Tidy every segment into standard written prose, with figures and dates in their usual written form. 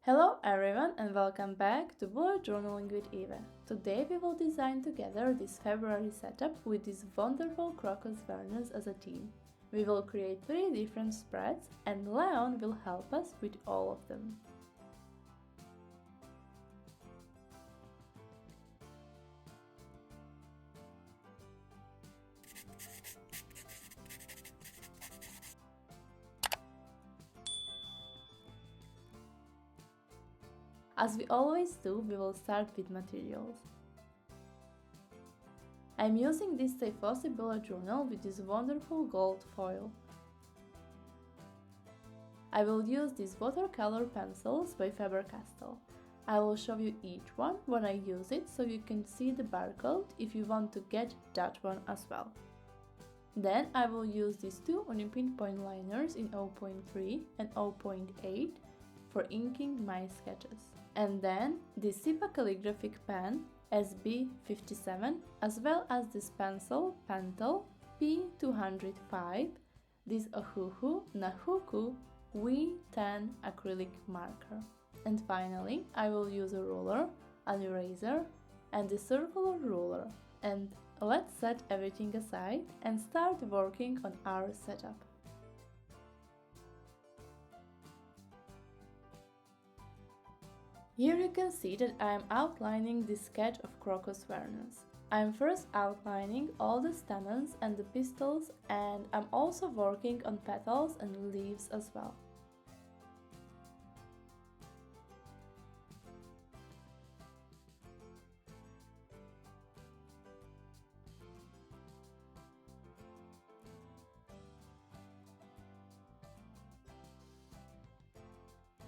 Hello everyone and welcome back to Bullet Journaling with Eva. Today we will design together this February setup with this wonderful Crocus Vernus as a theme. We will create 3 different spreads and Leon will help us with all of them. As we always do, we will start with materials. I'm using this Tiefossi Bullet Journal with this wonderful gold foil. I will use these watercolor pencils by Faber-Castell. I will show you each one when I use it so you can see the barcode if you want to get that one as well. Then I will use these 2 Unipin pointliners in 0.3 and 0.8 for inking my sketches. And then this SIPA calligraphic pen SB57 as well as this pencil Pentel P205, this Ohuhu Nahuku V10 acrylic marker. And finally, I will use a ruler, an eraser and a circular ruler. And let's set everything aside and start working on our setup. Here you can see that I am outlining this sketch of Crocus Vernus. I am first outlining all the stamens and the pistils, and I'm also working on petals and leaves as well.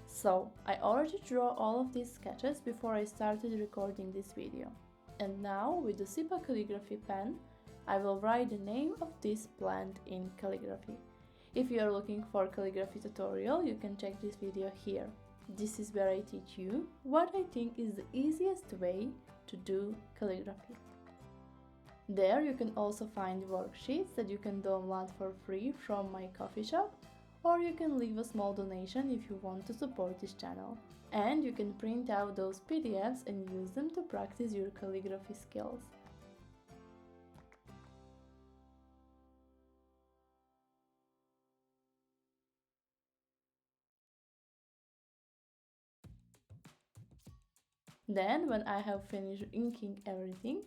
So, I already drew all of these sketches before I started recording this video. And now, with the SIPA calligraphy pen, I will write the name of this plant in calligraphy. If you are looking for a calligraphy tutorial, you can check this video here. This is where I teach you what I think is the easiest way to do calligraphy. There you can also find worksheets that you can download for free from my coffee shop, or you can leave a small donation if you want to support this channel. And you can print out those PDFs and use them to practice your calligraphy skills. Then, when I have finished inking everything,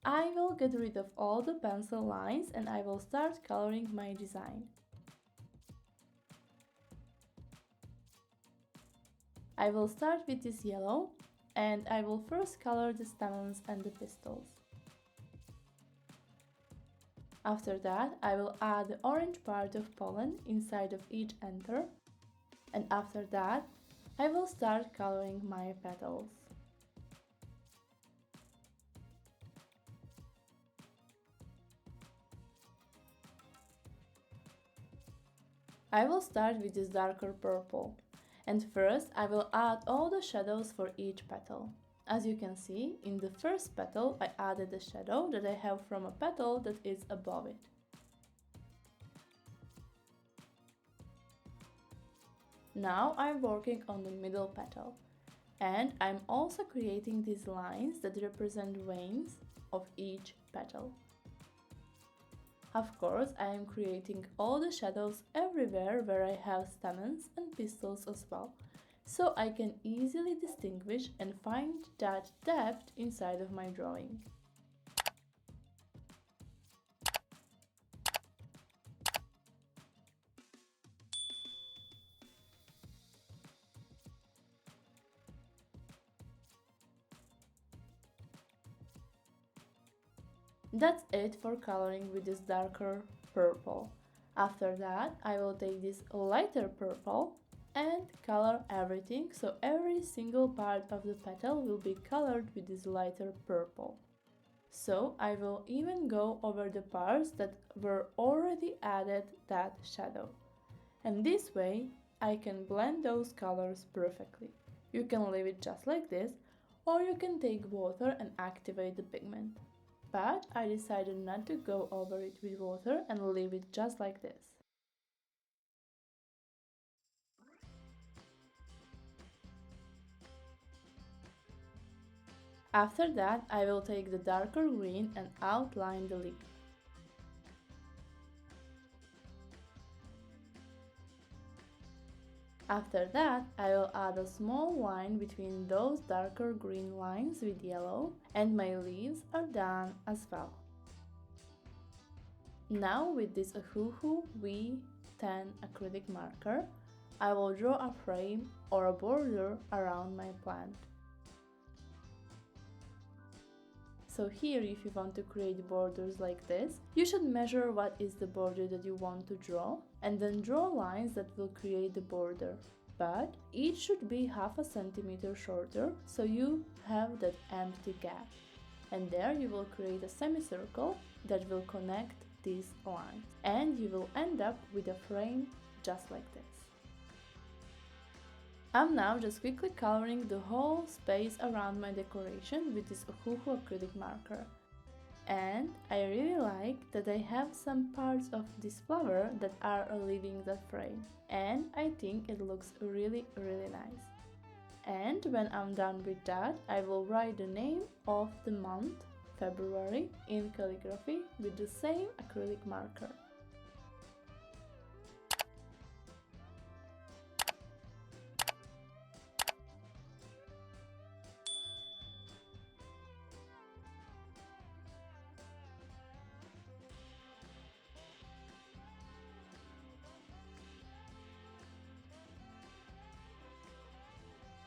I will get rid of all the pencil lines and I will start coloring my design. I will start with this yellow and I will first color the stamens and the pistils. After that, I will add the orange part of pollen inside of each anther, and after that, I will start coloring my petals. I will start with this darker purple. And first, I will add all the shadows for each petal. As you can see, in the first petal, I added the shadow that I have from a petal that is above it. Now I'm working on the middle petal. And I'm also creating these lines that represent veins of each petal. Of course, I am creating all the shadows everywhere where I have stamens and pistils as well, so I can easily distinguish and find that depth inside of my drawing. That's it for coloring with this darker purple. After that, I will take this lighter purple and color everything, so every single part of the petal will be colored with this lighter purple. So I will even go over the parts that were already added that shadow. And this way, I can blend those colors perfectly. You can leave it just like this, or you can take water and activate the pigment. But I decided not to go over it with water and leave it just like this. After that, I will take the darker green and outline the leaf. After that, I will add a small line between those darker green lines with yellow, and my leaves are done as well. Now with this Ohuhu V10 acrylic marker, I will draw a frame or a border around my plant. So here, if you want to create borders like this, you should measure what is the border that you want to draw and then draw lines that will create the border. But each should be half a centimeter shorter, so you have that empty gap. And there you will create a semicircle that will connect these lines. And you will end up with a frame just like this. I'm now just quickly coloring the whole space around my decoration with this Ohuhu acrylic marker. And I really like that I have some parts of this flower that are leaving the frame. And I think it looks really nice. And when I'm done with that, I will write the name of the month, February, in calligraphy with the same acrylic marker.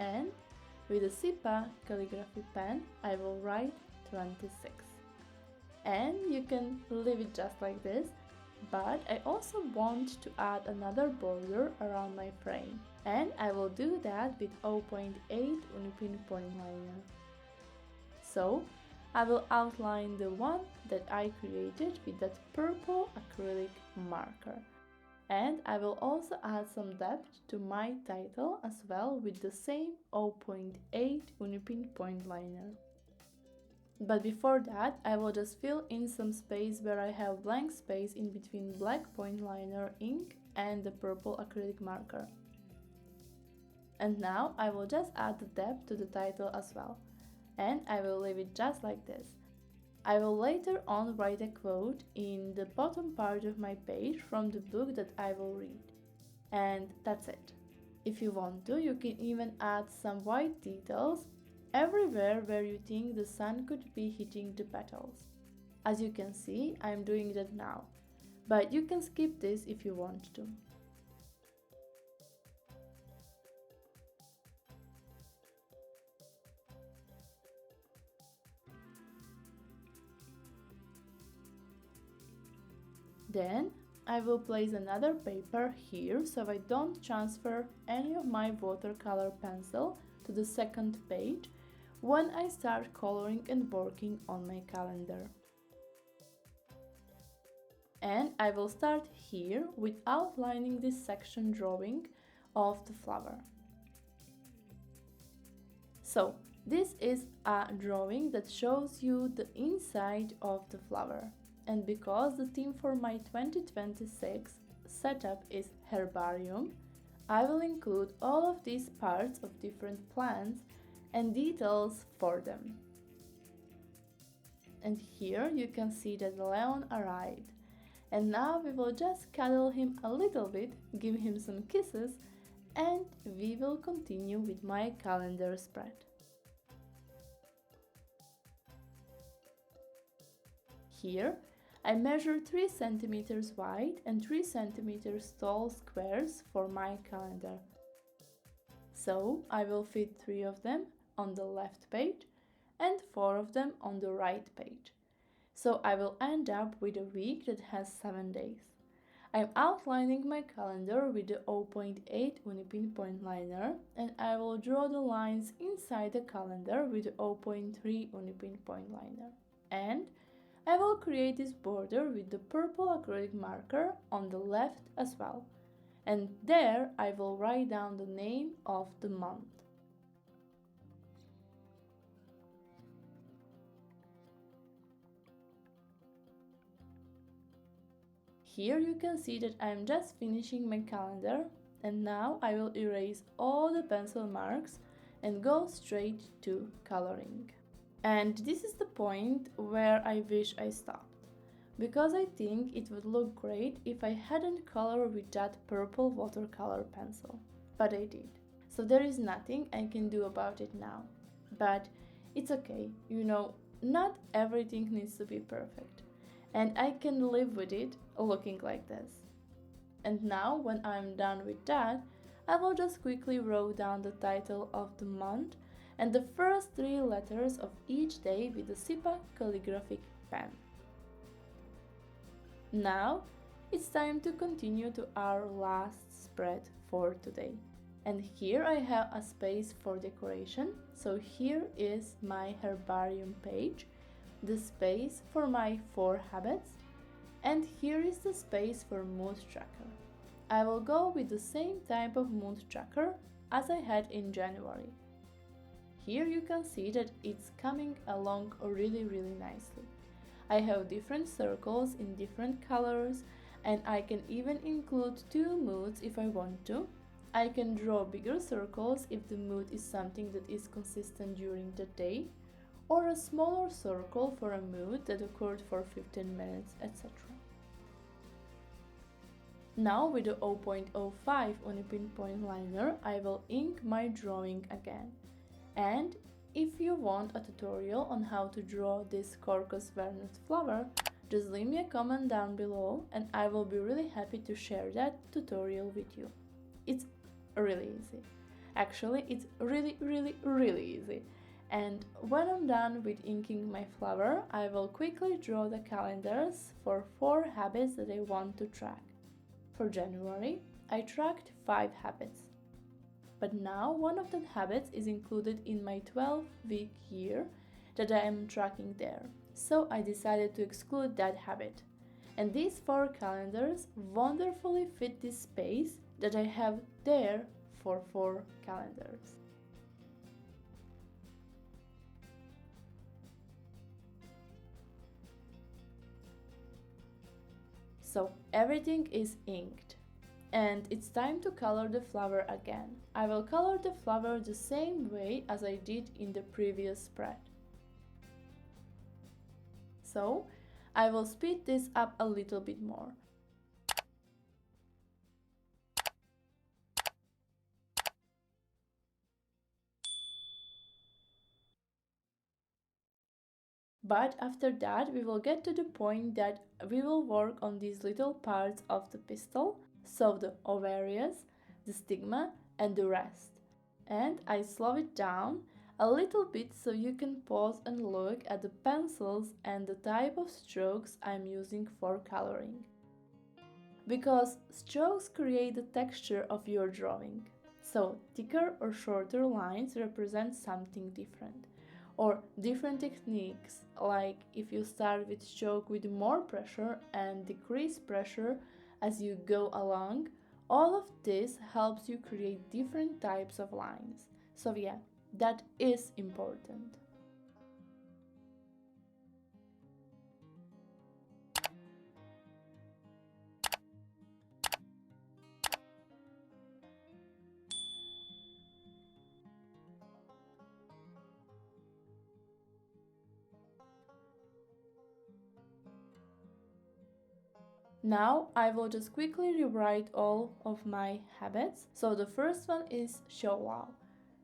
And with a SIPA calligraphy pen, I will write 26. And you can leave it just like this, but I also want to add another border around my frame. And I will do that with 0.8 Unipin pointliner. So I will outline the one that I created with that purple acrylic marker. And I will also add some depth to my title as well with the same 0.8 Unipin pointliner. But before that, I will just fill in some space where I have blank space in between black pointliner ink and the purple acrylic marker. And now I will just add the depth to the title as well. And I will leave it just like this. I will later on write a quote in the bottom part of my page from the book that I will read. And that's it. If you want to, you can even add some white details everywhere where you think the sun could be hitting the petals. As you can see, I'm doing that now, but you can skip this if you want to. Then I will place another paper here so I don't transfer any of my watercolor pencil to the second page when I start coloring and working on my calendar. And I will start here with outlining this section drawing of the flower. So this is a drawing that shows you the inside of the flower. And because the theme for my 2026 setup is Herbarium, I will include all of these parts of different plants and details for them. And here you can see that the Leon arrived. And now we will just cuddle him a little bit, give him some kisses, and we will continue with my calendar spread. Here I measured 3 cm wide and 3 cm tall squares for my calendar. So I will fit 3 of them on the left page and 4 of them on the right page. So I will end up with a week that has 7 days. I'm outlining my calendar with the 0.8 Unipin pointliner, and I will draw the lines inside the calendar with the 0.3 Unipin pointliner. And I will create this border with the purple acrylic marker on the left as well. And there I will write down the name of the month. Here you can see that I am just finishing my calendar, and now I will erase all the pencil marks and go straight to coloring. And this is the point where I wish I stopped, because I think it would look great if I hadn't colored with that purple watercolor pencil, but I did. So there is nothing I can do about it now. But it's okay, not everything needs to be perfect, and I can live with it looking like this. And now, when I'm done with that, I will just quickly write down the title of the month and the first 3 letters of each day with the SIPA calligraphic pen. Now, it's time to continue to our last spread for today. And here I have a space for decoration, so here is my herbarium page, the space for my 4 habits, and here is the space for mood tracker. I will go with the same type of mood tracker as I had in January. Here you can see that it's coming along really nicely. I have different circles in different colors, and I can even include 2 moods if I want to. I can draw bigger circles if the mood is something that is consistent during the day, or a smaller circle for a mood that occurred for 15 minutes, etc. Now with the 0.05 Unipin point liner, I will ink my drawing again. And if you want a tutorial on how to draw this Crocus Vernus flower, just leave me a comment down below and I will be really happy to share that tutorial with you. It's really easy. Actually, it's really easy. And when I'm done with inking my flower, I will quickly draw the calendars for 4 habits that I want to track. For January, I tracked 5 habits. But now one of the habits is included in my 12-week year that I am tracking there. So I decided to exclude that habit. And these 4 calendars wonderfully fit this space that I have there for 4 calendars. So everything is inked. And it's time to color the flower again. I will color the flower the same way as I did in the previous spread. So I will speed this up a little bit more. But after that, we will get to the point that we will work on these little parts of the pistil, so the ovaries, the stigma, and the rest. And I slow it down a little bit so you can pause and look at the pencils and the type of strokes I'm using for coloring. Because strokes create the texture of your drawing. So thicker or shorter lines represent something different. Or different techniques, like if you start with stroke with more pressure and decrease pressure as you go along, all of this helps you create different types of lines. So yeah, that is important. Now I will just quickly rewrite all of my habits. So the first one is show love.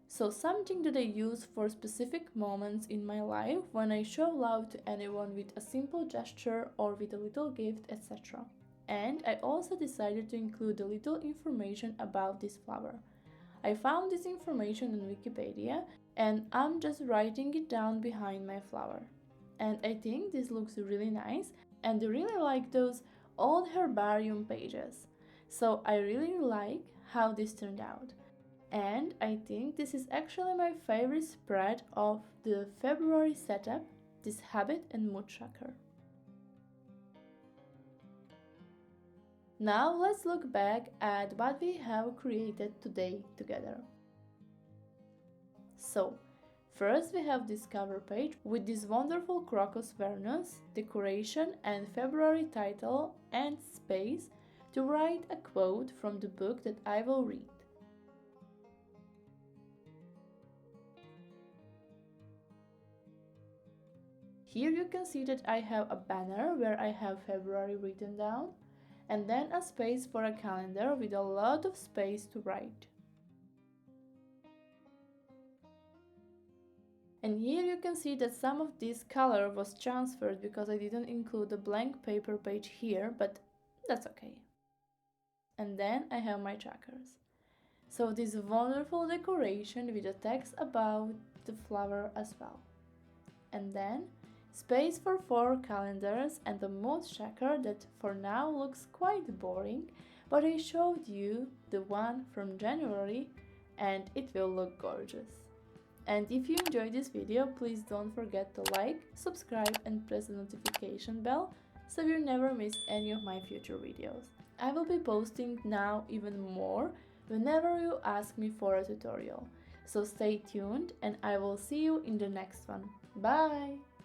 So something that I use for specific moments in my life when I show love to anyone with a simple gesture or with a little gift, etc. And I also decided to include a little information about this flower. I found this information on Wikipedia and I'm just writing it down behind my flower. And I think this looks really nice and I really like those old herbarium pages. So I really like how this turned out. And I think this is actually my favorite spread of the February setup, this habit and mood tracker. Now let's look back at what we have created today together. So, first we have this cover page with this wonderful Crocus Vernus, decoration and February title and space to write a quote from the book that I will read. here you can see that I have a banner where I have February written down, and then a space for a calendar with a lot of space to write. And here you can see that some of this color was transferred because I didn't include a blank paper page here, but that's okay. And then I have my trackers. So this wonderful decoration with a text about the flower as well. And then space for 4 calendars and a mood tracker that for now looks quite boring, but I showed you the one from January and it will look gorgeous. And if you enjoyed this video, please don't forget to like, subscribe and press the notification bell so you never miss any of my future videos. I will be posting now even more whenever you ask me for a tutorial. So stay tuned and I will see you in the next one. Bye!